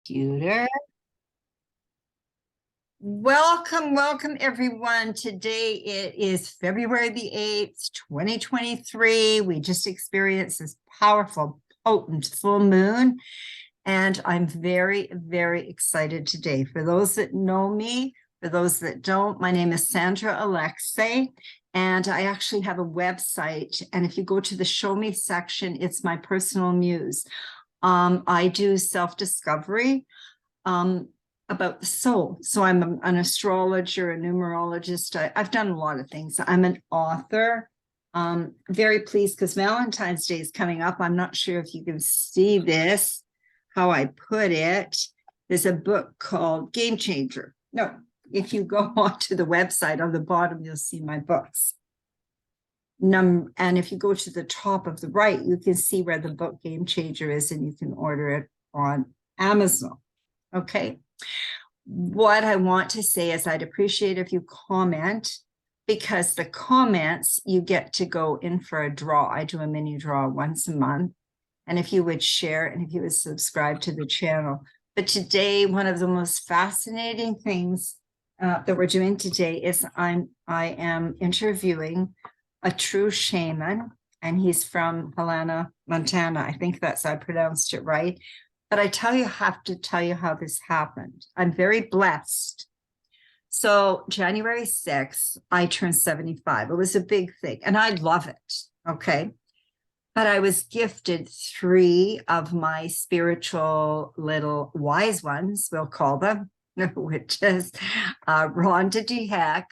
Computer. Welcome everyone. Today it is February the 8th, 2023. We just experienced this powerful, potent full moon, and I'm very, very excited today. For those that know me, for those that don't, my name is Sandra Alexei, and I actually have a website. And if you go to the Show Me section, it's my personal muse. I do self-discovery about the soul. So I'm an astrologer, a numerologist. I've done a lot of things. I'm an author. Very pleased because Valentine's Day is coming up. I'm not sure if you can see this, how I put it. There's a book called Game Changer. No, if you go onto the website on the bottom, you'll see my books. And if you go to the top of the right, you can see where the book Game Changer is, and you can order it on Amazon. Okay. What I want to say is I'd appreciate if you comment, because the comments, you get to go in for a draw. I do a mini draw once a month. And if you would share and if you would subscribe to the channel. But today, one of the most fascinating things that we're doing today is I am interviewing a true shaman, and he's from Helena, Montana. I think that's, I pronounced it right. But I have to tell you how this happened. I'm very blessed. So January 6th, I turned 75. It was a big thing, and I love it, okay? But I was gifted 3 of my spiritual little wise ones, we'll call them, which is Rhonda DeHeck,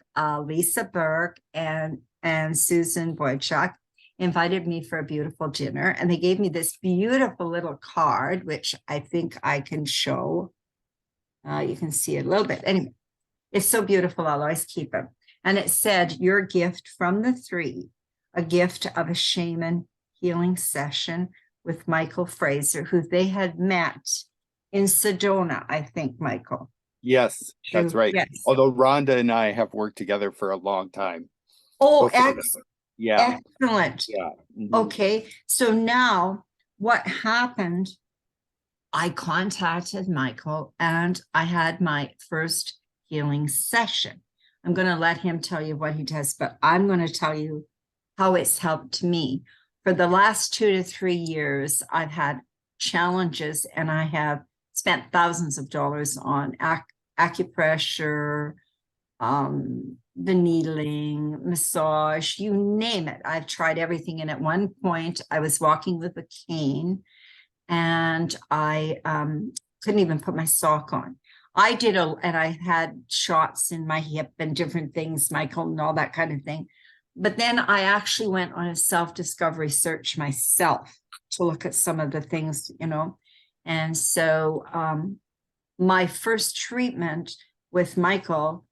Lisa Burke, and Susan Boychuk invited me for a beautiful dinner, and they gave me this beautiful little card, which I think I can show. You can see it a little bit. Anyway, it's so beautiful. I'll always keep it. And it said, your gift from the 3, a gift of a shaman healing session with Michael Fraser, who they had met in Sedona, I think, Michael. Yes, that's right. Yes. Although Rhonda and I have worked together for a long time. Oh, yeah. Excellent. Yeah. Mm-hmm. Okay. So now what happened, I contacted Michael and I had my first healing session. I'm going to let him tell you what he does, but I'm going to tell you how it's helped me. For the last 2 to 3 years, I've had challenges, and I have spent thousands of dollars on acupressure, the needling, massage, you name it. I've tried everything. And at one point I was walking with a cane, and I couldn't even put my sock on. And I had shots in my hip and different things, Michael, and all that kind of thing. But then I actually went on a self-discovery search myself to look at some of the things, And so my first treatment with Michael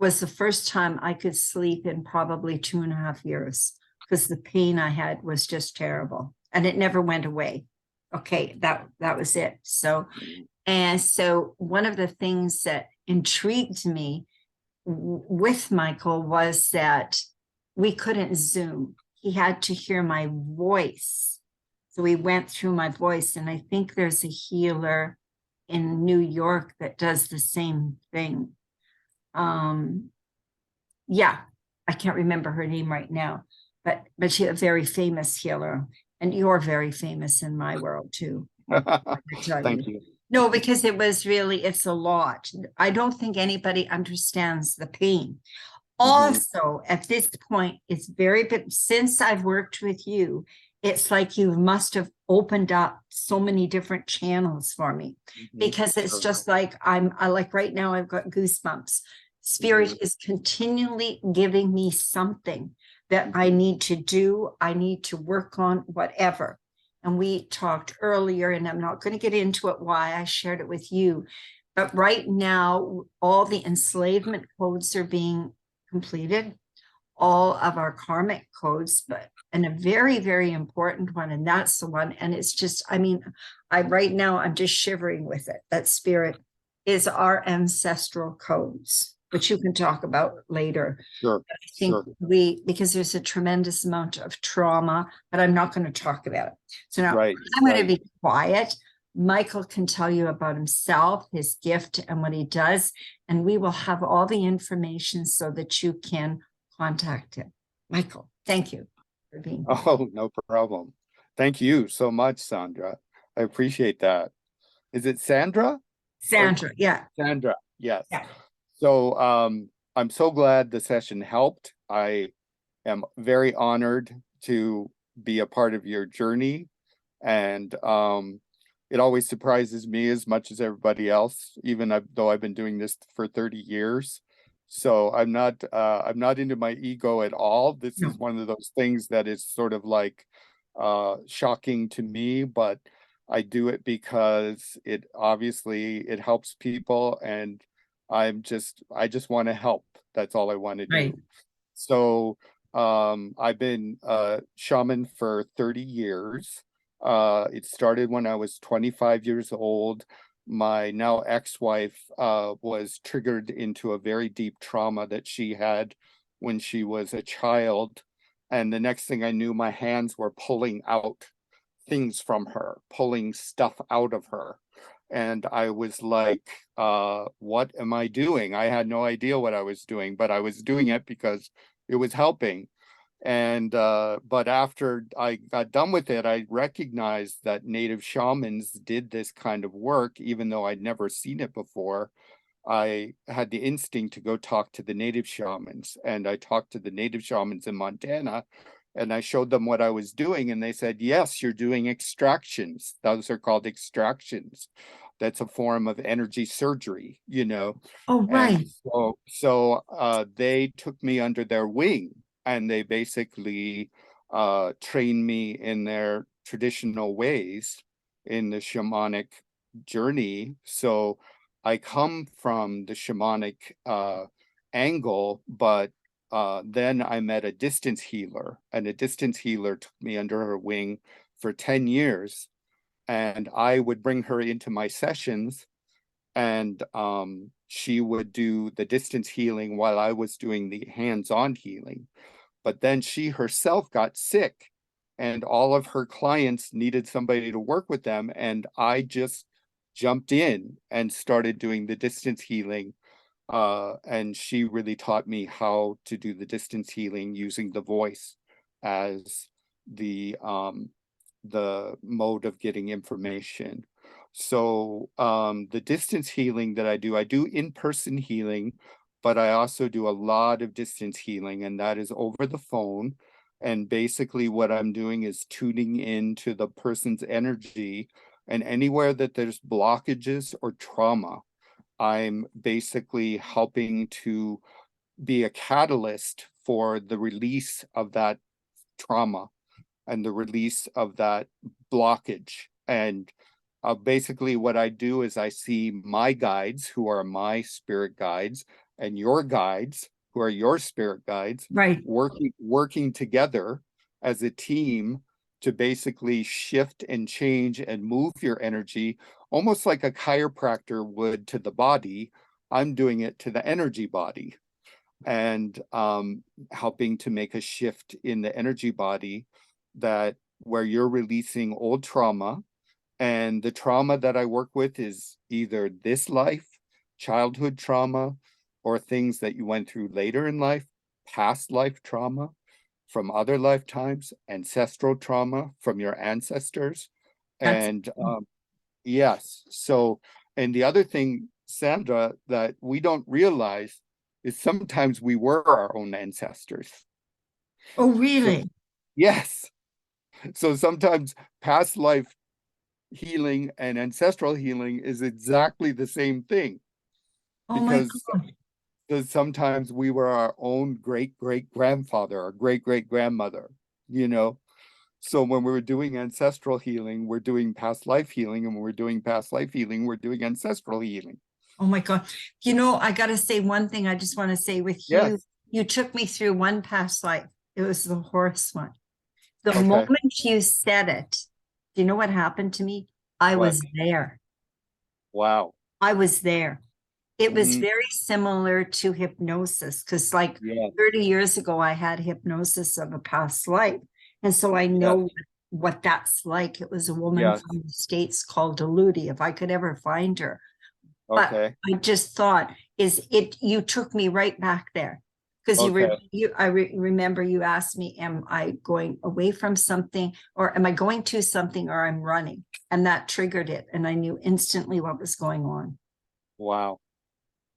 was the first time I could sleep in probably 2.5 years, because the pain I had was just terrible, and it never went away. Okay, that was it. So one of the things that intrigued me with Michael was that we couldn't Zoom. He had to hear my voice. So we went through my voice, and I think there's a healer in New York that does the same thing. Yeah, I can't remember her name right now, but she's a very famous healer, and you're very famous in my world too. Thank you. No, because it's a lot. I don't think anybody understands the pain. Also, at this point, it's since I've worked with you, it's like you must have opened up so many different channels for me, because it's just like I like right now I've got goosebumps. Spirit is continually giving me something that I need to do. I need to work on, whatever. And we talked earlier, and I'm not going to get into it why I shared it with you, but right now all the enslavement codes are being completed, all of our karmic codes, and a very, very important one, and that's the one. And it's just, right now I'm just shivering with it. That spirit is our ancestral codes, which you can talk about later. Sure. But I think because there's a tremendous amount of trauma, but I'm not going to talk about it. So now I'm going to be quiet. Michael can tell you about himself, his gift, and what he does. And we will have all the information so that you can contact him. Michael, thank you for being here. Oh, no problem. Thank you so much, Sandra. I appreciate that. Is it Sandra? Sandra, yeah. Sandra, yes. Yeah. So I'm so glad the session helped. I am very honored to be a part of your journey. And it always surprises me as much as everybody else, even though I've been doing this for 30 years. So I'm not into my ego at all. This No. is one of those things that is sort of like shocking to me, but I do it because it obviously it helps people, and I just want to help. That's all I want to Right. do. So I've been a shaman for 30 years. It started when I was 25 years old. My now ex-wife was triggered into a very deep trauma that she had when she was a child. And the next thing I knew, my hands were pulling out things from her, pulling stuff out of her. And I was like, what am I doing? I had no idea what I was doing, but I was doing it because it was helping. And but after I got done with it, I recognized that native shamans did this kind of work, even though I'd never seen it before. I had the instinct to go talk to the native shamans, and I talked to the native shamans in Montana, and I showed them what I was doing, and they said, yes, you're doing extractions. Those are called extractions. That's a form of energy surgery, you know. Oh, right. And so they took me under their wing, and they basically trained me in their traditional ways in the shamanic journey. So I come from the shamanic angle, but then I met a distance healer, and a distance healer took me under her wing for 10 years. And I would bring her into my sessions, and she would do the distance healing while I was doing the hands-on healing. But then she herself got sick, and all of her clients needed somebody to work with them. And I just jumped in and started doing the distance healing. And she really taught me how to do the distance healing using the voice as the mode of getting information. So the distance healing that I do in-person healing, but I also do a lot of distance healing, and that is over the phone. And basically what I'm doing is tuning into the person's energy, and anywhere that there's blockages or trauma, I'm basically helping to be a catalyst for the release of that trauma and the release of that blockage. And basically what I do is I see my guides, who are my spirit guides, and your guides, who are your spirit guides, Right. working together as a team to basically shift and change and move your energy, almost like a chiropractor would to the body. I'm doing it to the energy body, and helping to make a shift in the energy body, that where you're releasing old trauma. And the trauma that I work with is either this life, childhood trauma, or things that you went through later in life, past life trauma from other lifetimes, ancestral trauma from your ancestors. That's And yes, so, and the other thing, Sandra, that we don't realize is sometimes we were our own ancestors. oh, So really? yes, so sometimes past life healing and ancestral healing is exactly the same thing, Oh my because God. sometimes we were our own great-great-grandfather or great-great-grandmother, you know. So when we're doing ancestral healing, we're doing past life healing, and when we're doing past life healing, we're doing ancestral healing. Oh my God. You know, I got to say one thing I just want to say with you. Yes. You took me through one past life. It was the horse one. The Okay. moment you said it, do you know what happened to me? I What? was there. Wow. I was there. It was Mhm. very similar to hypnosis because, like, Yeah. 30 years ago, I had hypnosis of a past life. And so I Yes. know what that's like. It was a woman Yes. from the States called Deludi, if I could ever find her. But Okay. I just thought, you took me right back there. Because Okay. I remember you asked me, am I going away from something, or am I going to something, or I'm running? And that triggered it. And I knew instantly what was going on. Wow.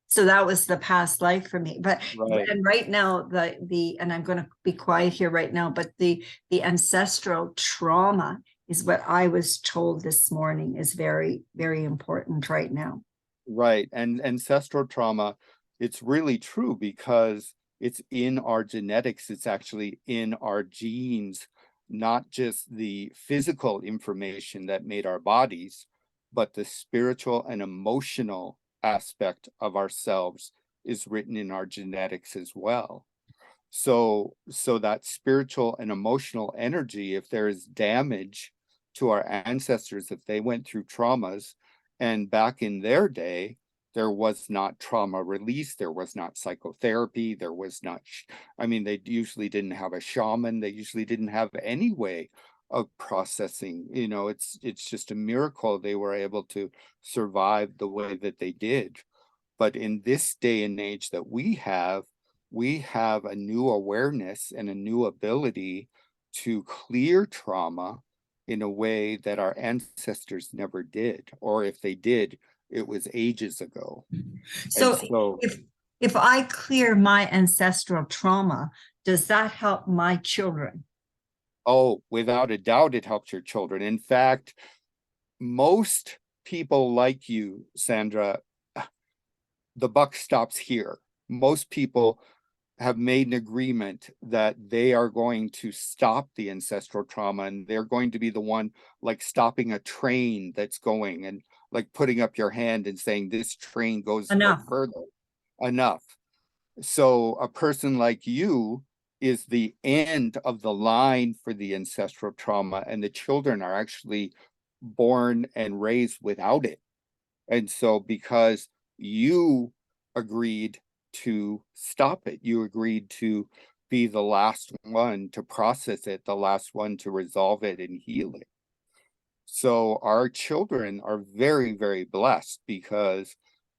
So that was the past life for me. Right. And right now, and I'm going to be quiet here right now, but the ancestral trauma is what I was told this morning is very, very important right now. Right. And ancestral trauma, it's really true because it's in our genetics. It's actually in our genes, not just the physical information that made our bodies, but the spiritual and emotional aspect of ourselves is written in our genetics as well. So that spiritual and emotional energy, if there is damage to our ancestors, if they went through traumas, and back in their day, there was not trauma release, there was not psychotherapy, there was not, I mean, they usually didn't have a shaman, they usually didn't have any way of processing. You know, it's just a miracle they were able to survive the way that they did. But in this day and age that we have a new awareness and a new ability to clear trauma in a way that our ancestors never did, or if they did, it was ages ago. And So so, if I clear my ancestral trauma, does that help my children? oh, without a doubt, it helps your children. In fact, most people like you, Sandra, the buck stops here. Most people have made an agreement that they are going to stop the ancestral trauma, and they're going to be the one like stopping a train that's going, and like putting up your hand and saying this train goes no Enough. further. Enough. So a person like you is the end of the line for the ancestral trauma, and the children are actually born and raised without it. And so because you agreed to stop it, you agreed to be the last one to process it, the last one to resolve it and heal it. So our children are very, very blessed because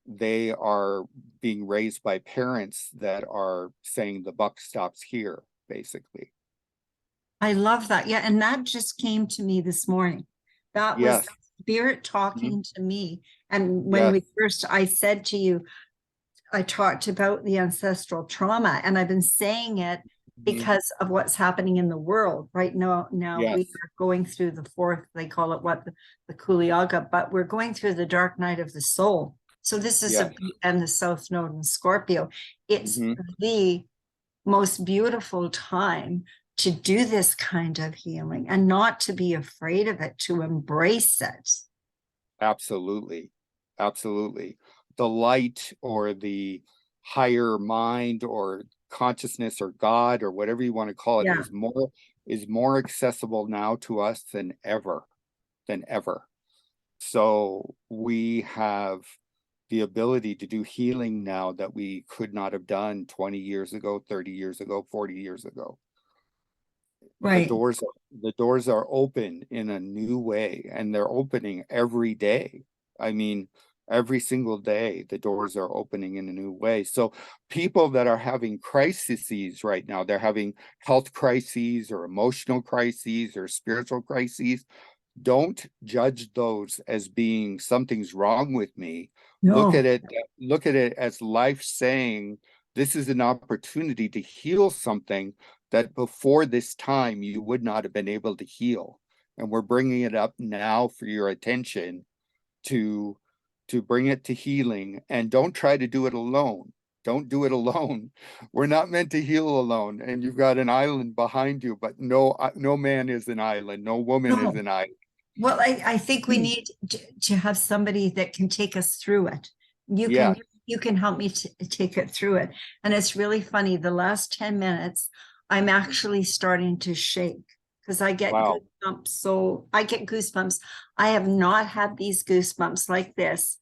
they are being raised by parents that are saying the buck stops here, basically. I love that. Yeah. And that just came to me this morning. That was Yes. spirit Mhm. talking to me. And when Yes. I said to you, I talked about the ancestral trauma, and I've been saying it Mhm. because of what's happening in the world right now. Now we Yes. are going through the fourth, they call it the Kuliaga, but we're going through the dark night of the soul. So this is Yes. and the South Node in Scorpio. It's Mhm. the most beautiful time to do this kind of healing and not to be afraid of it, to embrace it. Absolutely. Absolutely. The light or the higher mind or consciousness or God or whatever you want to call it Yeah. is more accessible now to us than ever, than ever. So we have the ability to do healing now that we could not have done 20 years ago, 30 years ago, 40 years ago. The Right. doors the doors are open in a new way, and they're opening every day. I mean, every single day the doors are opening in a new way. So people that are having crises right now, they're having health crises or emotional crises or spiritual crises, don't judge those as being something's wrong with me. No. Look at it as life saying this is an opportunity to heal something that before this time you would not have been able to heal. And we're bringing it up now for your attention to bring it to healing. And don't try to do it alone. Don't do it alone. We're not meant to heal alone. And you've got an island behind you, but no man is an island. No woman is No. an island. Well, I think we need to have somebody that can take us through it. You Yeah. can you can help me to take it through it. And it's really funny. The last 10 minutes, I'm actually starting to shake because I get Wow. goosebumps. So I get goosebumps. I have not had these goosebumps like this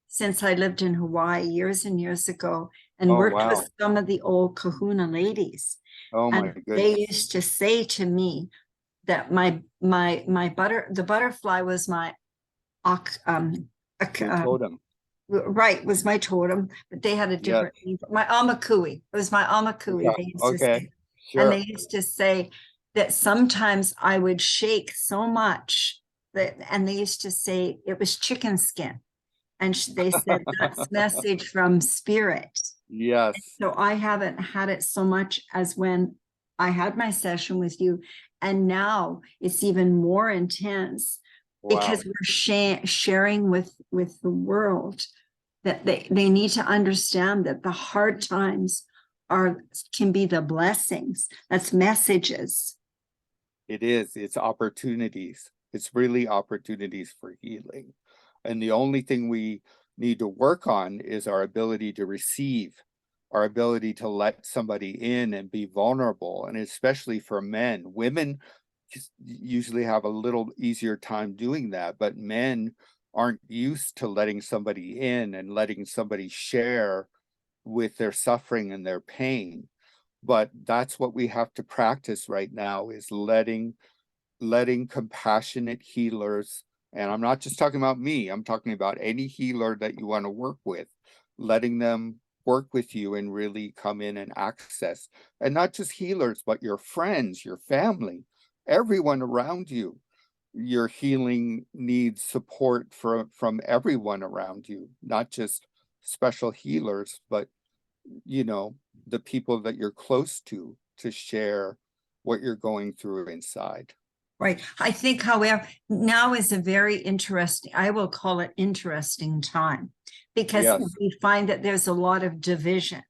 since I lived in Hawaii years and years ago and Oh, worked wow. with some of the old kahuna ladies. Oh, my And they goodness. used to say to me, that the butterfly was my Your totem. right, was my totem, but they had a Yes. different name. My amakui. It was my amakui. Okay. They used to say, and Sure. they used to say that sometimes I would shake so much that, and they used to say it was chicken skin. And they said that's message from spirit. Yes. So I haven't had it so much as when I had my session with you. And now it's even more intense Wow. because we're sharing with the world that they need to understand that the hard times can be the blessings. That's messages. It is. It's opportunities. It's really opportunities for healing. And the only thing we need to work on is our ability to receive, our ability to let somebody in and be vulnerable. And especially for men, women usually have a little easier time doing that, but men aren't used to letting somebody in and letting somebody share with their suffering and their pain. But that's what we have to practice right now, is letting compassionate healers, and I'm not just talking about me, I'm talking about any healer that you want to work with, letting them work with you and really come in and access, and not just healers, but your friends, your family, everyone around you. Your healing needs support from everyone around you, not just special healers, but the people that you're close to share what you're going through inside. Right. I think, however, now is a very interesting, I will call it interesting time, because Yes. we find that there's a lot of division.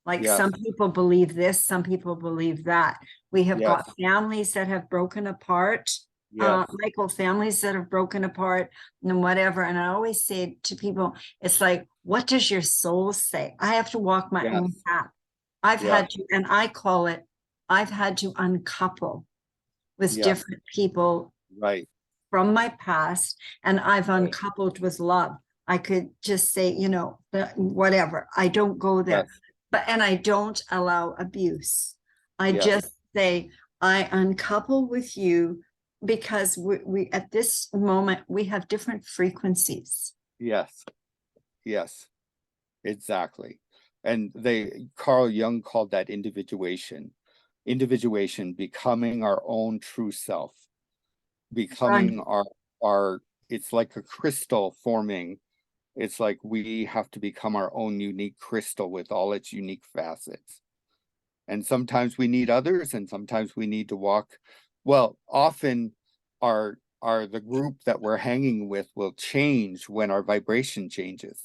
Like Yes. some people believe this, some people believe that. We have Yes. got families that have broken apart. Yes. Michael, families that have broken apart and whatever. And I always say to people, it's like, what does your soul say? I have to walk my Yes. own path. I've Yes. had to, and I call it, I've had to uncouple with Yes. different people Right. from my past, and I've Right. uncoupled with love. I could just say, whatever. I don't go there, Yes. and I don't allow abuse. I Yes. just say, I uncouple with you because we at this moment, we have different frequencies. Yes. Yes. Exactly. And Carl Jung called that individuation. Individuation, becoming our own true self, becoming our it's like a crystal forming. It's like we have to become our own unique crystal with all its unique facets. And sometimes we need others, and sometimes we need to walk. Well, often the group that we're hanging with will change when our vibration changes.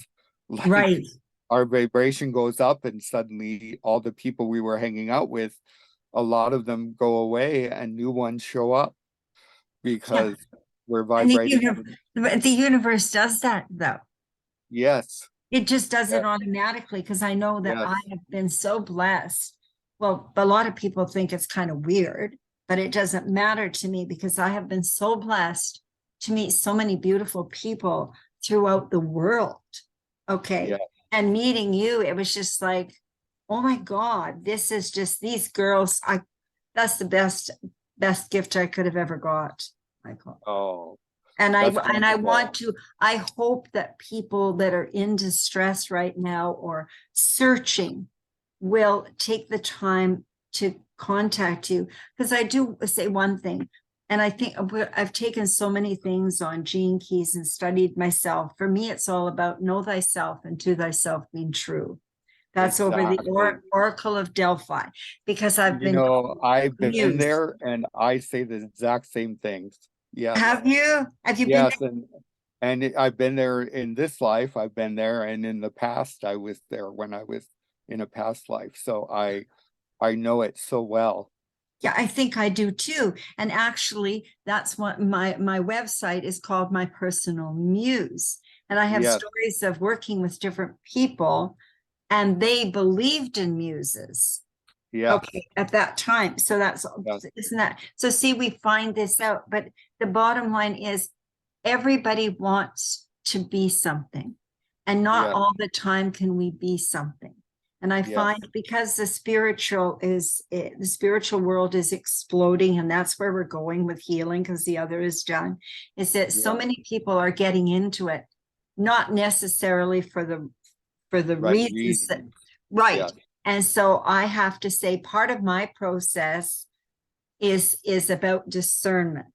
Like, Right. our vibration goes up and suddenly all the people we were hanging out with, a lot of them go away and new ones show up because we're And vibrating. the universe does that, though. Yes. It just does it Yes. automatically, because I know that Yes. I have been so blessed. Well, a lot of people think it's kind of weird, but it doesn't matter to me because I have been so blessed to meet so many beautiful people throughout the world. Okay. Yeah. And meeting you, it was just like, oh my God, this is just these girls. That's the best gift I could have ever got, Michael. Oh, And I that's wonderful. I hope that people that are in distress right now or searching will take the time to contact you. Because I do say one thing, and I think I've taken so many things on Gene Keys and studied myself. For me, it's all about know thyself and to thyself being true. That's over the Exactly. Oracle of Delphi, because I've been I've been used. there and I say the exact same things. Yes. Have you? Have you been Yes. I've been there in this life. I've been there. And in the past, I was there when I was in a past life. So I know it so well. Yeah, I think I do too. And actually, that's what my website is called, My Personal Muse. And I have Yes. stories of working with different people, and they believed in muses. Yes. Okay, at that time. So isn't that so? See, we find this out, but the bottom line is everybody wants to be something, and not Yes. all the time can we be something. And I find because the spiritual world is exploding, and that's where we're going with healing, because the other is done, is that so many people are getting into it, not necessarily for the Right reasons that, reasons. right. Yes. And so I have to say part of my process is about discernment.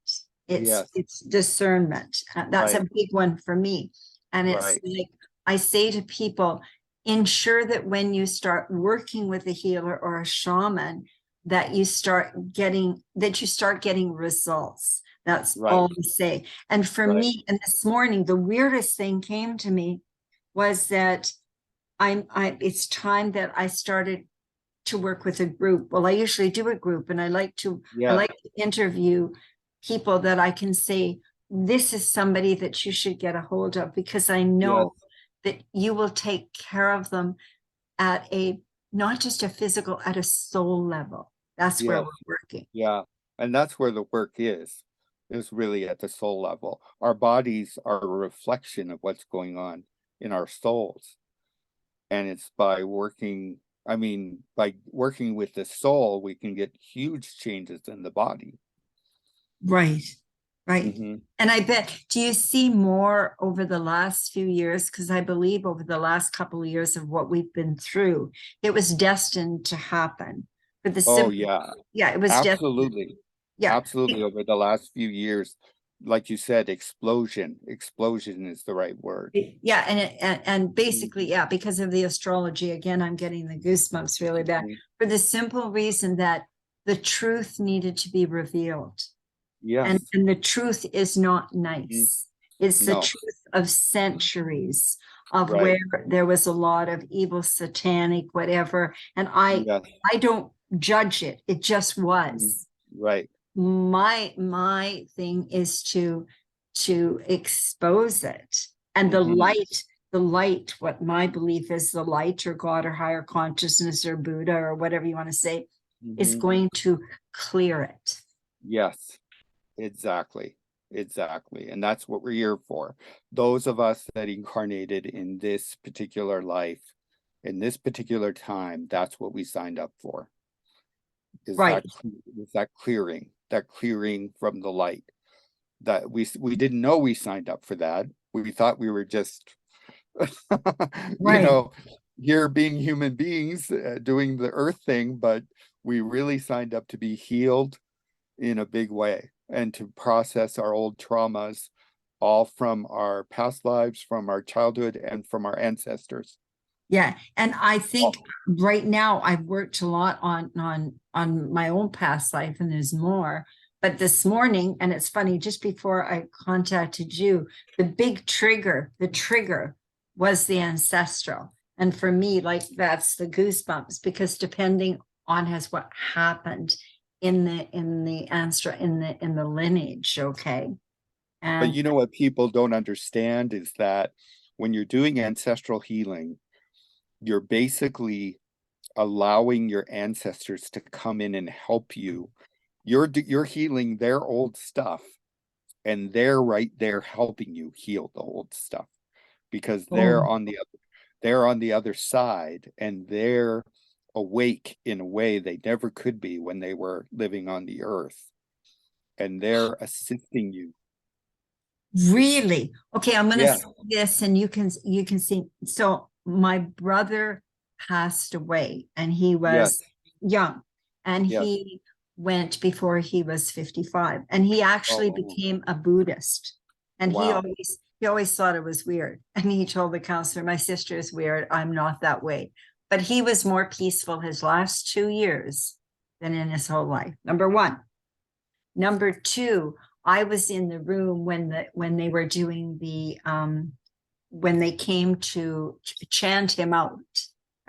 It's discernment. That's a big one for me. And it's like I say to people, ensure that when you start working with a healer or a shaman, that you start getting results. That's all I say. And for me, and this morning, the weirdest thing came to me was that it's time that I started to work with a group. Well, I usually do a group, and I like to interview people that I can say, this is somebody that you should get a hold of, because I know that you will take care of them at not just a physical, at a soul level. That's where we're working. Yeah. And that's where the work is really at the soul level. Our bodies are a reflection of what's going on in our souls. And it's by working with the soul, we can get huge changes in the body. Right. And I bet, do you see more over the last few years? Because I believe over the last couple of years of what we've been through, it was destined to happen. But it was absolutely. Yeah. Absolutely. Over the last few years, like you said, explosion is the right word. Yeah. And basically, because of the astrology, again, I'm getting the goosebumps really bad, for the simple reason that the truth needed to be revealed. Yes. And the truth is not nice. It's the truth of centuries of where there was a lot of evil, satanic, whatever. And I don't judge it. It just was. Right. My thing is to expose it. And the light, what my belief is, the light or God or higher consciousness or Buddha or whatever you want to say, is going to clear it. Yes. Exactly. And that's what we're here for. Those of us that incarnated in this particular life, in this particular time, that's what we signed up for. Is that clearing from the light. That we didn't know we signed up for that. We thought we were just, here being human beings, doing the earth thing, but we really signed up to be healed in a big way, and to process our old traumas, all from our past lives, from our childhood, and from our ancestors. Yeah. And I think right now I've worked a lot on my own past life, and there's more. But this morning, and it's funny, just before I contacted you, the trigger was the ancestral. And for me, like, that's the goosebumps, because depending on what happened in the lineage, okay. But you know what people don't understand is that when you're doing ancestral healing, you're basically allowing your ancestors to come in and help you. You're healing their old stuff, and they're right there helping you heal the old stuff, because they're on the other side, and they're awake in a way they never could be when they were living on the earth, and they're assisting you. Really? Okay, I'm gonna say this, and you can see. So my brother passed away, and he was young, and he went before he was 55, and he actually became a Buddhist. And he always thought it was weird. And he told the counselor, my sister is weird, I'm not that way. But he was more peaceful his last 2 years than in his whole life. Number one. Number two, I was in the room when they were doing when they came to chant him out.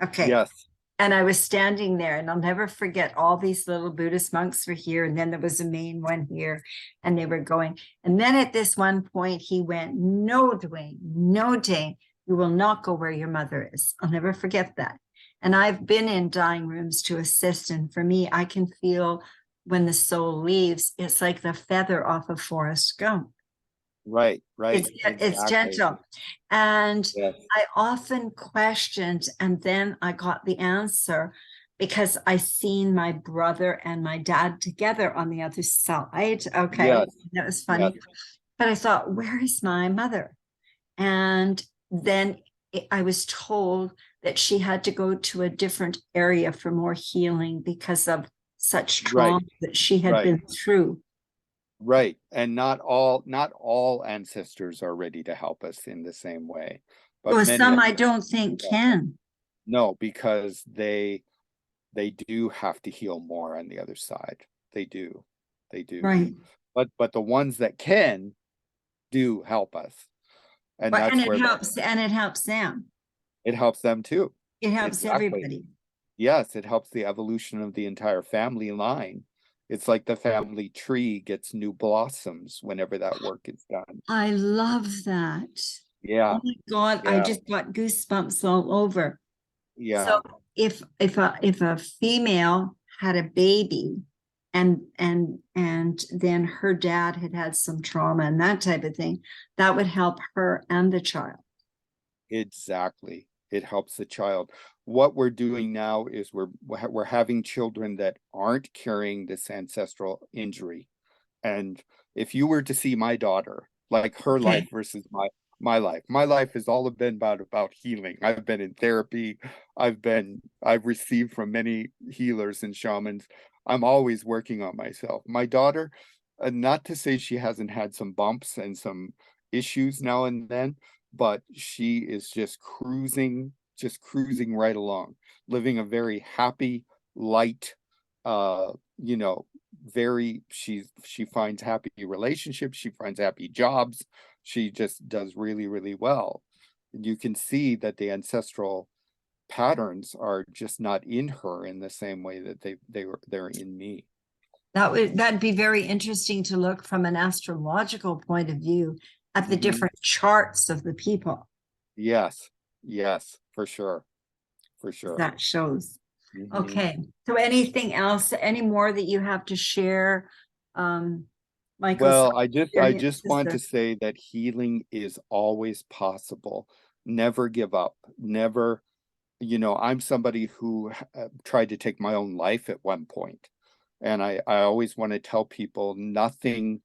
Okay. Yes. And I was standing there, and I'll never forget, all these little Buddhist monks were here, and then there was a main one here, and they were going. And then at this one point, he went, "No, Dwayne, no, Dane, you will not go where your mother is." I'll never forget that. And I've been in dying rooms to assist, and for me, I can feel when the soul leaves, it's like the feather off of Forrest Gump. Right, right, It's exactly. gentle. And Yes, I often questioned, and then I got the answer because I seen my brother and my dad together on the other side. Okay, yes, that was yes, funny. But I thought, where is my mother? And then I was told that she had to go to a different area for more healing because of such right, trauma that she had right, been through. right. And not all ancestors are ready to help us in the same way, but Well, many some of I them, don't think yeah. can. No, because they do have to heal more on the other side. They do. They do. Right. But the ones that can do help us. And But and that's it where helps, and it helps them. it helps them too. It helps Exactly. everybody. Yes, it helps the evolution of the entire family line. It's like the family tree gets new blossoms whenever that work is done. I love that. Oh Yeah, my God, I yeah, just got goosebumps all over. So yeah. if a female had a baby and then her dad had had some trauma and that type of thing, that would help her and the child. Exactly. It helps the child. What we're doing now is we're having children that aren't carrying this ancestral injury. And if you were to see my daughter, like her life Okay. versus my life has all been about healing. I've been in therapy. I've received from many healers and shamans. I'm always working on myself. My daughter, not to say she hasn't had some bumps and some issues now and then, but she is just cruising right along, living a very happy, light, you know, she finds happy relationships, she finds happy jobs, she just does really, really well. You can see that the ancestral patterns are just not in her in the same way that they're in me. That'd be very interesting to look from an astrological point of view at the Hmm. different charts of the people Yes, yes, for sure, for sure. that shows. Hmm. Okay. So anything else, any more that you have to share, Michael's Well, I just experiences want to there? say that healing is always possible. Never give up. Never, I'm somebody who tried to take my own life at one point. And I always want to tell people nothing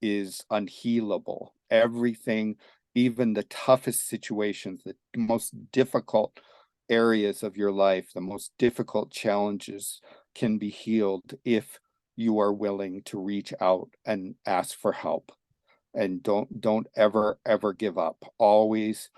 is unhealable. Everything, even the toughest situations, the most difficult areas of your life, the most difficult challenges can be healed if you are willing to reach out and ask for help. And don't ever give up. Always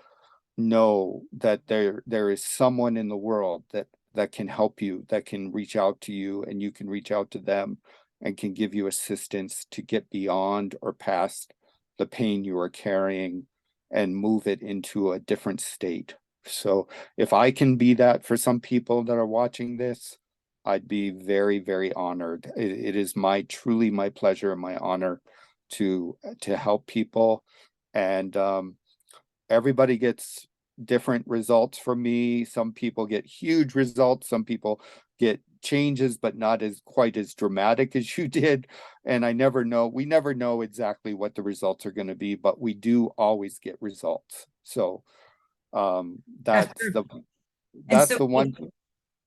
know that there is someone in the world that can help you, that can reach out to you, and you can reach out to them and can give you assistance to get beyond or past the pain you are carrying and move it into a different state. So if I can be that for some people that are watching this, I'd be very, very honored. It is truly my pleasure and my honor to help people. And everybody gets different results from me. Some people get huge results, some people get changes, but not as quite as dramatic as you did. And we never know exactly what the results are going to be, but we do always get results. So That's that's true. the And that's so the one.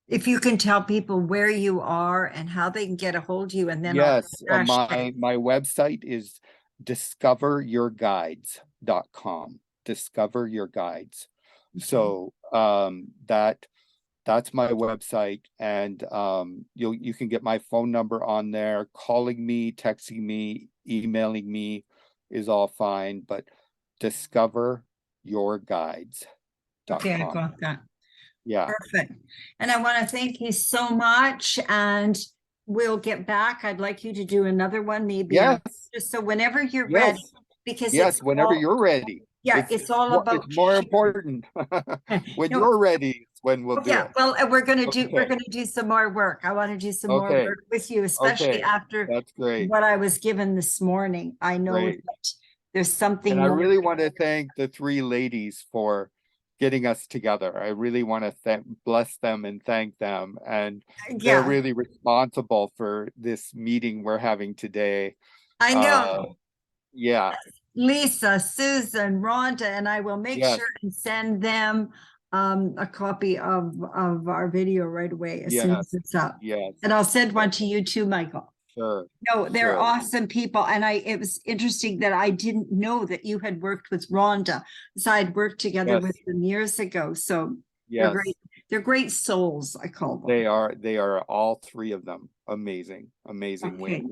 if you can tell people where you are and how they can get a hold of you, and then I'll put Yes, a hashtag. my website is discoveryourguides.com. Discover Your Guides. Okay. So that's my website, and you can get my phone number on there. Calling me, texting me, emailing me is all fine, but Okay, I discoveryourguides.com. got that. Yeah. Perfect. And I want to thank you so much. And we'll get back. I'd like you to do another one, maybe on Yes. just so whenever you're ready, Yes. because Yes. Whenever you're ready. yeah, It's it's all it's about more sharing. important. When No, you're ready is when we'll do yeah, it. well, we're Okay. gonna do some more work. I want to do some more Okay. work with you, especially Okay. after That's great. what I was given this morning. I know Great. that there's And something I more. really want to thank the three ladies for getting us together. I really want to bless them and thank them. And they're Yeah, really responsible for this meeting we're having today. I Uh, know. yeah. Lisa, Susan, Rhonda, and I will make Yes. sure and send them a copy of our video right away as soon Yes. as it's up. Yes. And I'll send one to you too, Michael. Sure. No, they're Sure. awesome people. And it was interesting that I didn't know that you had worked with Rhonda. So I'd worked together Yes. with them years ago. So Yes. they're great souls, I call them. They are all three of them. Amazing. Amazing. Okay.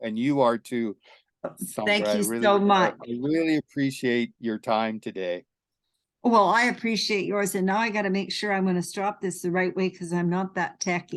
And you are too, Thank Sandra. you so much. I really appreciate your time today. Well, I appreciate yours. And now I got to make sure I'm going to stop this the right way because I'm not that techy.